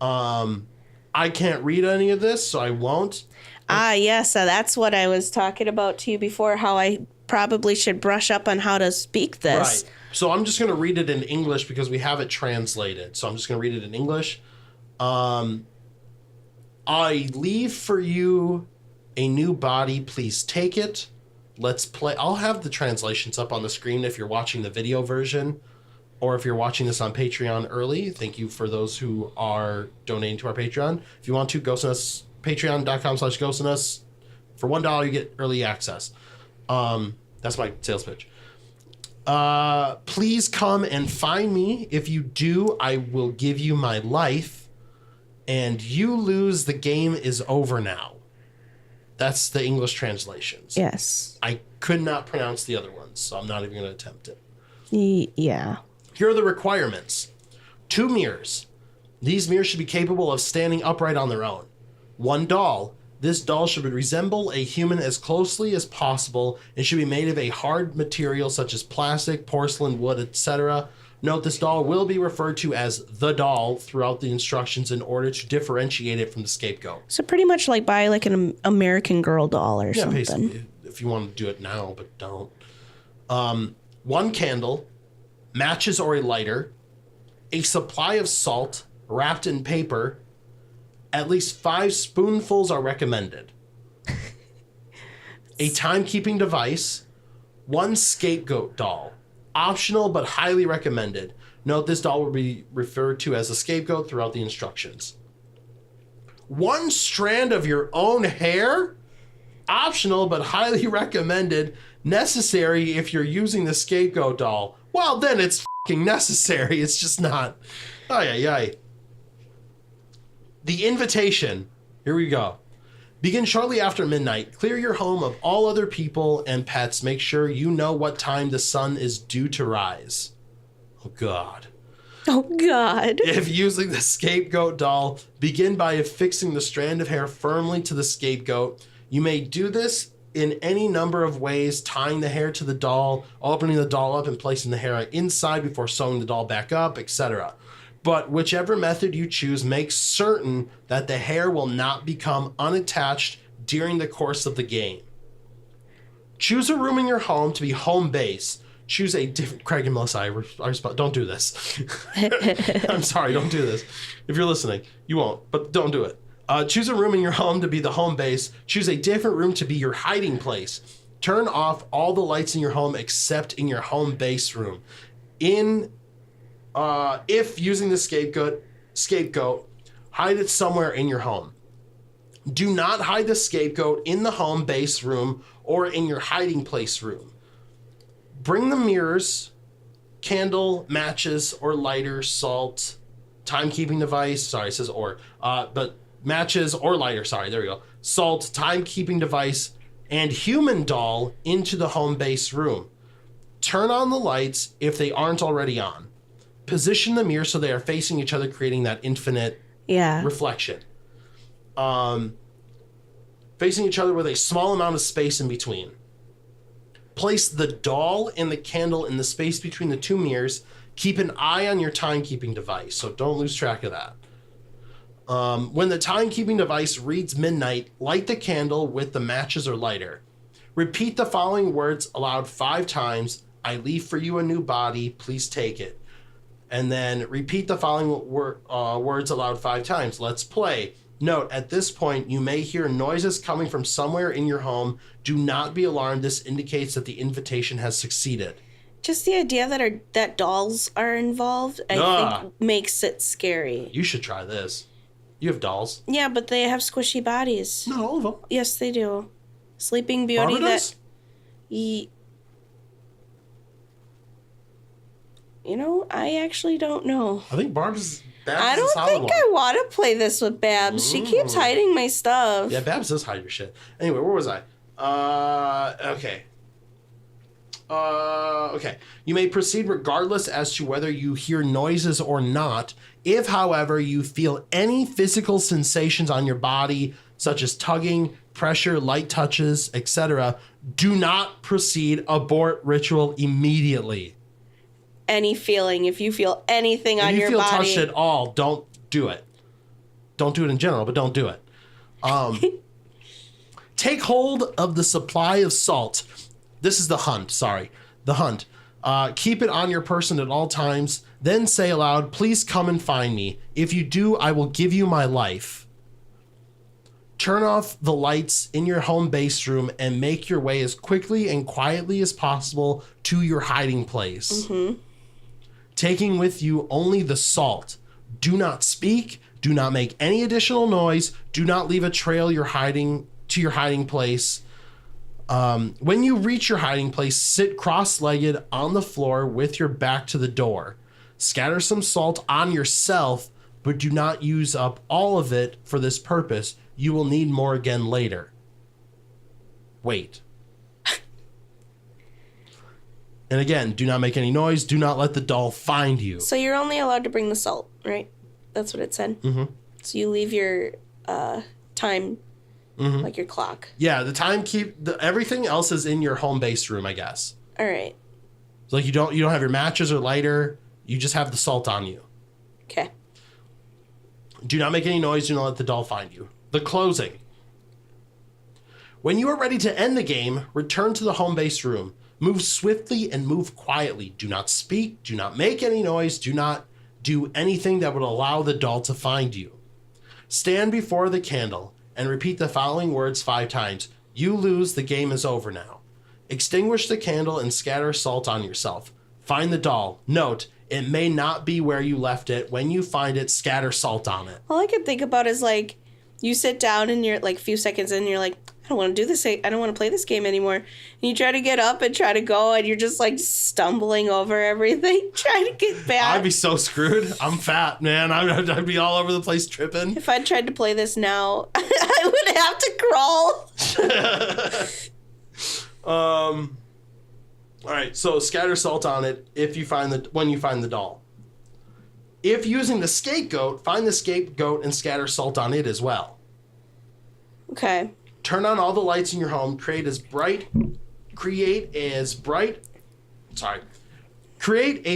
I can't read any of this, so I won't. Yes, so that's what I was talking about to you before, how I probably should brush up on how to speak this. Right. So I'm just going to read it in English because we have it translated. So I'm just going to read it in English. I leave for you a new body. Please take it. Let's play. I'll have the translations up on the screen if you're watching the video version, or if you're watching this on Patreon early. Thank you for those who are donating to our Patreon. If you want to, Ghost in Us, patreon.com/Ghost in Us. For $1, you get early access. That's my sales pitch. Please come and find me. If you do, I will give you my life. And you lose, the game is over now. That's the English translations. Yes. I could not pronounce the other ones, so I'm not even going to attempt it. Yeah. Here are the requirements. 2 mirrors. These mirrors should be capable of standing upright on their own. 1 doll. This doll should resemble a human as closely as possible and should be made of a hard material such as plastic, porcelain, wood, etc. Note this doll will be referred to as the doll throughout the instructions in order to differentiate it from the scapegoat. So pretty much like buy like an American Girl doll or something. Basically, if you want to do it now, but don't. 1 candle, matches or a lighter, a supply of salt wrapped in paper. At least 5 spoonfuls are recommended. A timekeeping device, 1 scapegoat doll. Optional but highly recommended. Note this doll will be referred to as a scapegoat throughout the instructions. 1 strand of your own hair. Optional but highly recommended. Necessary if you're using the scapegoat doll. Well, then it's fucking necessary. It's just not. Ay. The invitation. Here we go. Begin shortly after midnight. Clear your home of all other people and pets. Make sure you know what time the sun is due to rise. Oh, God. Oh, God. If using the scapegoat doll, begin by affixing the strand of hair firmly to the scapegoat. You may do this in any number of ways, tying the hair to the doll, opening the doll up and placing the hair inside before sewing the doll back up, etc. But whichever method you choose, make certain that the hair will not become unattached during the course of the game. Choose a room in your home to be home base. Choose a different... Craig and Melissa, don't do this. I'm sorry, don't do this. If you're listening, you won't, but don't do it. Choose a room in your home to be the home base. Choose a different room to be your hiding place. Turn off all the lights in your home except in your home base room. If using the scapegoat, hide it somewhere in your home. Do not hide the scapegoat in the home base room or in your hiding place room. Bring the mirrors, candle, matches, or lighter, salt, timekeeping device. Sorry, it says but matches or lighter. Sorry, there we go. Salt, timekeeping device, and human doll into the home base room. Turn on the lights if they aren't already on. Position the mirror so they are facing each other, creating that infinite reflection. Facing each other with a small amount of space in between. Place the doll and the candle in the space between the 2 mirrors. Keep an eye on your timekeeping device, so don't lose track of that. When the timekeeping device reads midnight, light the candle with the matches or lighter. Repeat the following words aloud 5 times. I leave for you a new body. Please take it. And then repeat the following words aloud 5 times. Let's play. Note, at this point, you may hear noises coming from somewhere in your home. Do not be alarmed. This indicates that the invitation has succeeded. Just the idea that dolls are involved, I think, makes it scary. You should try this. You have dolls. Yeah, but they have squishy bodies. Not all of them. Yes, they do. Sleeping Beauty. Barbara does? You know, I actually don't know. I think Babs I don't think I want to play this with Babs. She keeps hiding my stuff. Yeah, Babs does hide your shit. Anyway, where was I? Okay. Okay. You may proceed regardless as to whether you hear noises or not. If, however, you feel any physical sensations on your body, such as tugging, pressure, light touches, etc., do not proceed. Abort ritual immediately. Any feeling, if you feel anything on your body. If you feel touched at all, don't do it. Don't do it in general, but don't do it. Take hold of the supply of salt. This is the hunt, sorry. The hunt. Keep it on your person at all times. Then say aloud, please come and find me. If you do, I will give you my life. Turn off the lights in your home base room and make your way as quickly and quietly as possible to your hiding place. Mm-hmm. Taking with you only the salt. Do not speak. Do not make any additional noise. Do not leave a trail to your hiding place. When you reach your hiding place, sit cross-legged on the floor with your back to the door. Scatter some salt on yourself, but do not use up all of it for this purpose. You will need more again later. Wait. And again, do not make any noise. Do not let the doll find you. So you're only allowed to bring the salt, right? That's what it said. Mm-hmm. So you leave your time, like your clock. Yeah, the time everything else is in your home base room, I guess. All right. So like you don't have your matches or lighter. You just have the salt on you. Okay. Do not make any noise. Do not let the doll find you. The closing. When you are ready to end the game, return to the home base room. Move swiftly and move quietly. Do not speak. Do not make any noise. Do not do anything that would allow the doll to find you. Stand before the candle and repeat the following words 5 times. You lose. The game is over now. Extinguish the candle and scatter salt on yourself. Find the doll. Note, it may not be where you left it. When you find it, scatter salt on it. All I can think about is like you sit down and you're like a few seconds in and you're like, I don't want to do this. I don't want to play this game anymore. And you try to get up and try to go and you're just like stumbling over everything, trying to get back. I'd be so screwed. I'm fat, man. I'd be all over the place tripping. If I tried to play this now, I would have to crawl. All right, so scatter salt on it when you find the doll. If using the scapegoat, find the scapegoat and scatter salt on it as well. Okay. Turn on all the lights in your home. Create a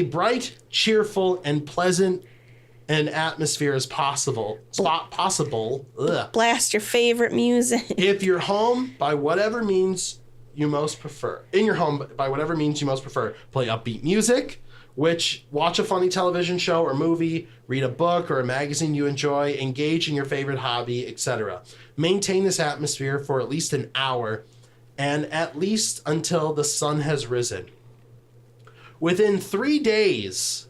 bright, cheerful, and pleasant an atmosphere as possible. Blast your favorite music. If you're home by whatever means you most prefer. In your home by whatever means you most prefer. Play upbeat music, watch a funny television show or movie, read a book or a magazine you enjoy, engage in your favorite hobby, etc. Maintain this atmosphere for at least an hour and at least until the sun has risen. Within 3 days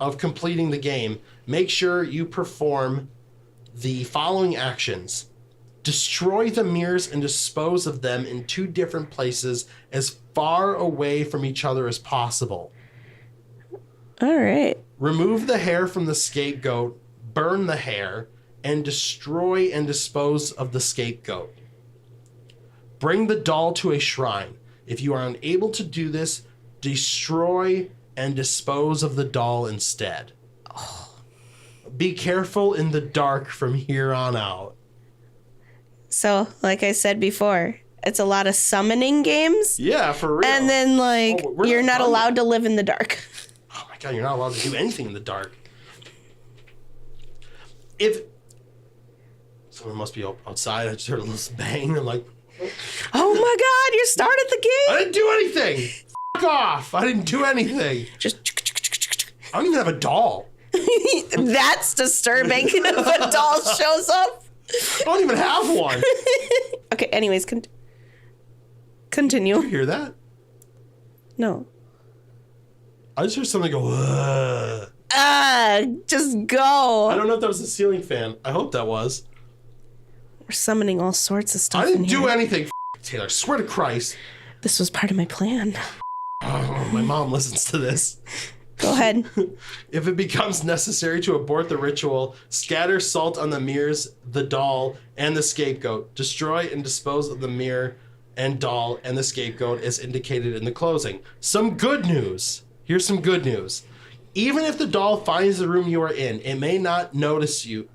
of completing the game, make sure you perform the following actions. Destroy the mirrors and dispose of them in 2 different places as far away from each other as possible. All right. Remove the hair from the scapegoat, burn the hair, and destroy and dispose of the scapegoat. Bring the doll to a shrine. If you are unable to do this, destroy and dispose of the doll instead. Oh. Be careful in the dark from here on out. So, like I said before, it's a lot of summoning games. Yeah, for real. And then, you're not allowed to live in the dark. Oh my God, you're not allowed to do anything in the dark. Someone must be outside, I just heard a little bang. I'm like, oh my God, you started the game. I didn't do anything. Fuck off. I didn't do anything. Just. I don't even have a doll. That's disturbing if a doll shows up. I don't even have one. Okay, anyways, continue. Did you hear that? No. I just heard something go, ugh. Just go. I don't know if that was a ceiling fan. I hope that was. We're summoning all sorts of stuff. I didn't do anything, Taylor. Swear to Christ. This was part of my plan. Oh, my mom listens to this. Go ahead. If it becomes necessary to abort the ritual, scatter salt on the mirrors, the doll, and the scapegoat. Destroy and dispose of the mirror and doll and the scapegoat as indicated in the closing. Some good news. Here's some good news. Even if the doll finds the room you are in, it may not notice you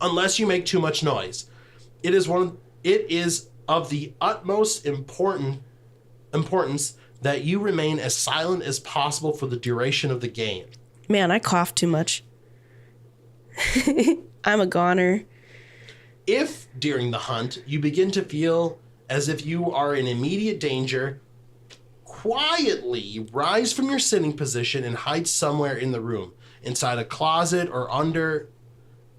unless you make too much noise. It is of the utmost importance that you remain as silent as possible for the duration of the game. Man, I cough too much. I'm a goner. If, during the hunt, you begin to feel as if you are in immediate danger, quietly rise from your sitting position and hide somewhere in the room, inside a closet or under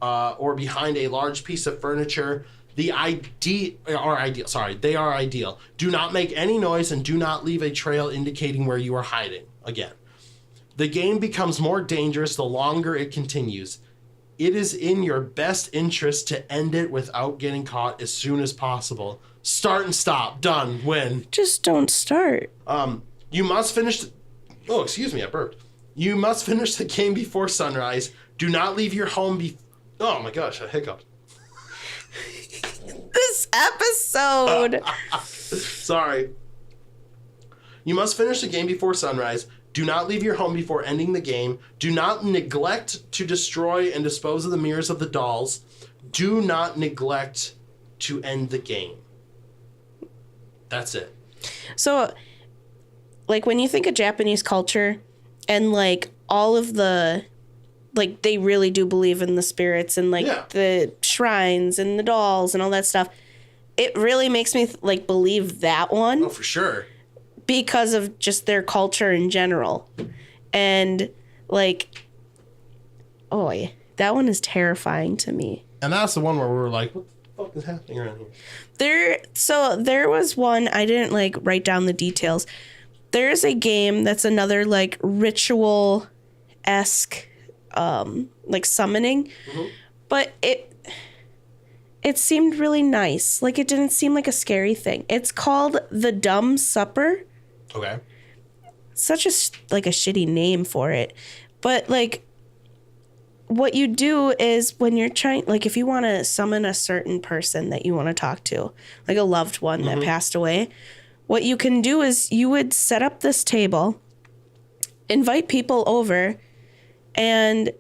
or behind a large piece of furniture. They are ideal. Do not make any noise and do not leave a trail indicating where you are hiding. Again, the game becomes more dangerous the longer it continues. It is in your best interest to end it without getting caught as soon as possible. Start and stop. Done. Win. Just don't start. You must finish. Oh, excuse me, I burped. You must finish the game before sunrise. Do not leave your home Oh my gosh, I hiccuped. This episode. Sorry. You must finish the game before sunrise. Do not leave your home before ending the game. Do not neglect to destroy and dispose of the mirrors of the dolls. Do not neglect to end the game. That's it. So, when you think of Japanese culture and all of the they really do believe in the spirits and the shrines and the dolls and all that stuff. It really makes me believe that one. Oh, for sure. Because of just their culture in general. And that one is terrifying to me. And that's the one where we were like, what the What is happening around here? There was one, I didn't like write down the details. There's a game that's another like ritual-esque like summoning. But it seemed really nice. Like, it didn't seem like a scary thing. It's called The Dumb Supper. Okay. Such a shitty name for it. But, like, what you do is when you're trying, like, if you want to summon a certain person that you want to talk to, like a loved one that passed away, what you can do is you would set up this table, invite people over, and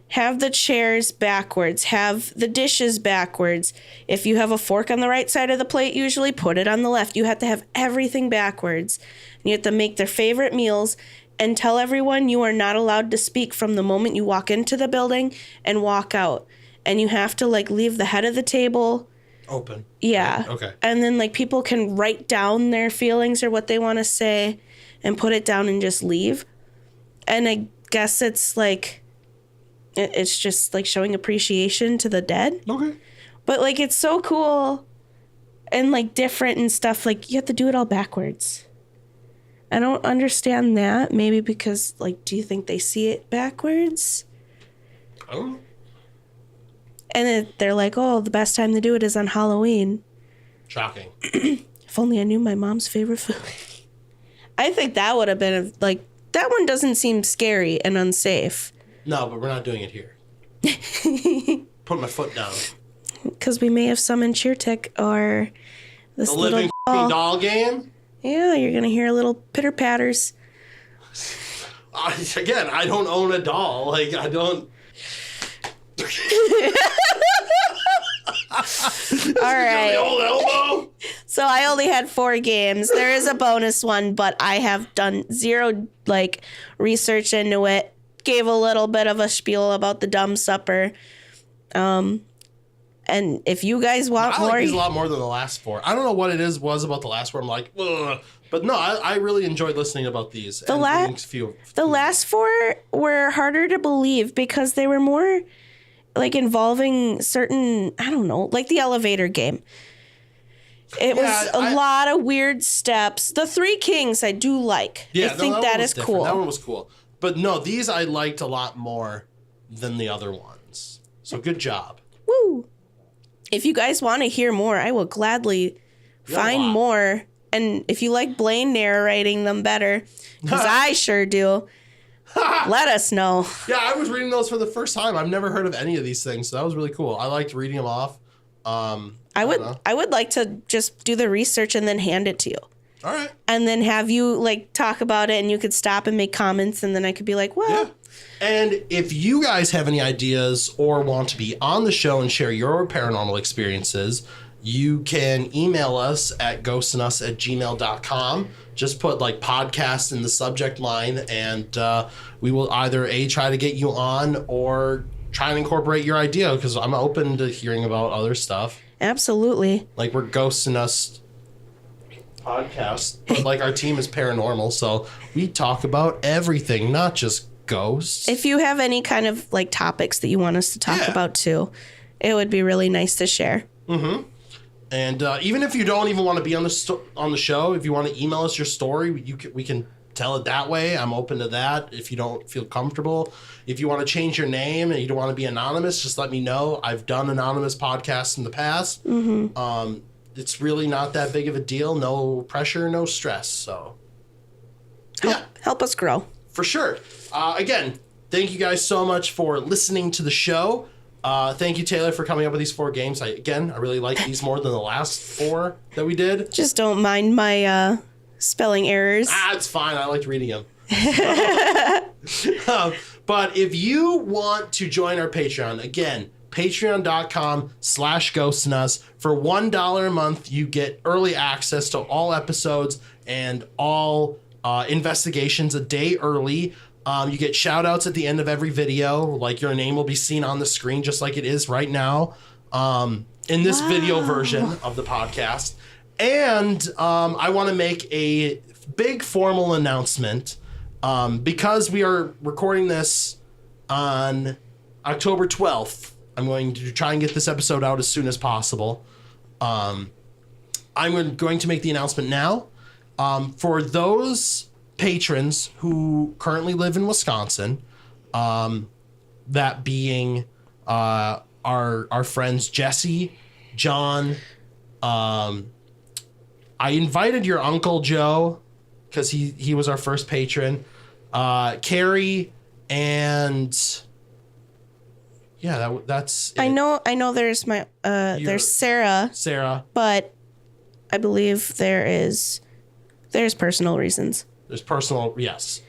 have the chairs backwards, have the dishes backwards. If you have a fork on the right side of the plate, usually put it on the left. You have to have everything backwards. And you have to make their favorite meals and tell everyone you are not allowed to speak from the moment you walk into the building and walk out. And you have to like leave the head of the table open. Yeah. Okay. And then like people can write down their feelings or what they want to say and put it down and just leave. And I guess it's like it's just like showing appreciation to the dead. Okay. But like it's so cool and like different and stuff. Like you have to do it all backwards. I don't understand that. Maybe because like, do you think they see it backwards? Oh. And then they're like, oh, the best time to do it is on Halloween. Shocking. If only I knew my mom's favorite food. I think that would have been like, that one doesn't seem scary and unsafe. No, but we're not doing it here. Put my foot down. Because we may have summoned Cheertick or this The little living doll game? Yeah, you're going to hear little pitter patters. Again, I don't own a doll. Like, I don't. All right. Old elbow. So I only had 4 games. There is a bonus one, but I have done zero like research into it. Gave a little bit of a spiel about the Dumb Supper. And if you guys want more, I like these a lot more than the last 4. I don't know what it was about the last 4. I'm like, ugh. But no, I really enjoyed listening about these. The last 4 were harder to believe because they were more like involving certain, I don't know, like the elevator game. It was a lot of weird steps. The 3 Kings I do like. Yeah, I think that is different. cool. That one was cool. But no, these I liked a lot more than the other ones. So good job. Woo! If you guys want to hear more, I will gladly find more. And if you like Blaine narrating them better, because I sure do, let us know. Yeah, I was reading those for the first time. I've never heard of any of these things, so that was really cool. I liked reading them off. I would like to just do the research and then hand it to you. All right. And then have you like talk about it and you could stop and make comments and then I could be like, well. Yeah. And if you guys have any ideas or want to be on the show and share your paranormal experiences, you can email us at ghostandus@gmail.com. Just put like podcast in the subject line and we will either try to get you on or try and incorporate your idea because I'm open to hearing about other stuff. Absolutely. Like we're Ghost and Us podcast, but like our team is paranormal, so we talk about everything, not just ghosts. If you have any kind of like topics that you want us to talk about too, it would be really nice to share. Mm-hmm. And even if you don't even want to be on the show, if you want to email us your story, we can tell it that way. I'm open to that. If you don't feel comfortable, if you want to change your name and you don't want to be anonymous, just let me know. I've done anonymous podcasts in the past. Mm-hmm. It's really not that big of a deal. No pressure, no stress. So, help us grow. For sure. Again, thank you guys so much for listening to the show. Thank you, Taylor, for coming up with these 4 games. I really like these more than the last 4 that we did. Just don't mind my spelling errors. It's fine. I liked reading them. But if you want to join our Patreon, again, patreon.com/ghostandus. For $1 a month, you get early access to all episodes and all investigations a day early. You get shout outs at the end of every video. Like your name will be seen on the screen just like it is right now in this video version of the podcast. And I want to make a big formal announcement because we are recording this on October 12th. I'm going to try and get this episode out as soon as possible. I'm going to make the announcement now. For those patrons who currently live in Wisconsin, that being our friends Jesse, John, I invited your Uncle Joe because he was our first patron, Carrie, and yeah, that's it. I know there's there's Sarah, but I believe there's personal reasons. There's personal, yes.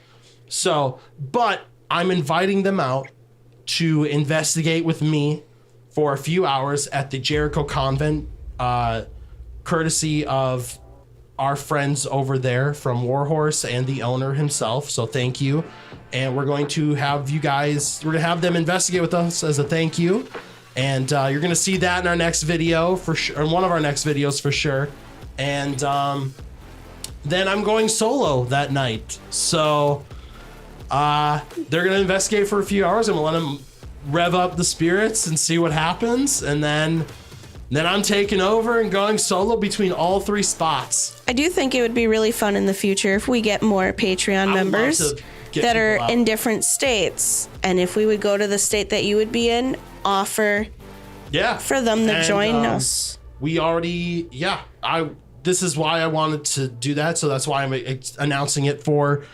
So, but I'm inviting them out to investigate with me for a few hours at the Jericho Convent, courtesy of our friends over there from Warhorse and the owner himself. So thank you. And we're going to have we're going to have them investigate with us as a thank you. And you're going to see that in our next video for sure, in one of our next videos for sure. And then I'm going solo that night. So they're going to investigate for a few hours and we'll let them rev up the spirits and see what happens. And then I'm taking over and going solo between all 3 spots. I do think it would be really fun in the future if we get more Patreon members that are in different states. And if we would go to the state that you would be in, offer for them to join us. We already, this is why I wanted to do that. So that's why I'm announcing it for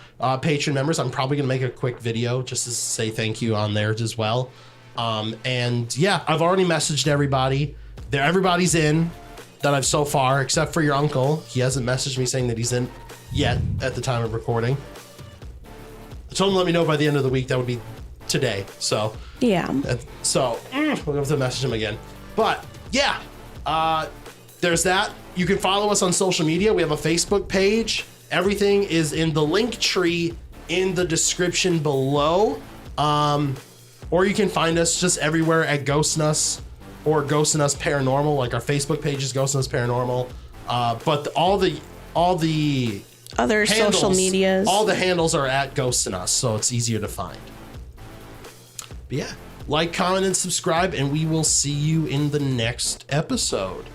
patron members. I'm probably going to make a quick video just to say thank you on there as well. And yeah, I've already messaged everybody. Everybody's in that I've so far, except for your uncle. He hasn't messaged me saying that he's in yet at the time of recording. I told him to let me know by the end of the week. That would be today. So yeah. So we'll have to message him again. But yeah, there's that. You can follow us on social media. We have a Facebook page. Everything is in the link tree in the description below. Or you can find us just everywhere at Ghost in Us or Ghost in Us Paranormal. Like our Facebook page is Ghost in Us Paranormal. But all the other handles, social medias, all the handles are at Ghost in Us, so it's easier to find. But yeah, like, comment, and subscribe, and we will see you in the next episode.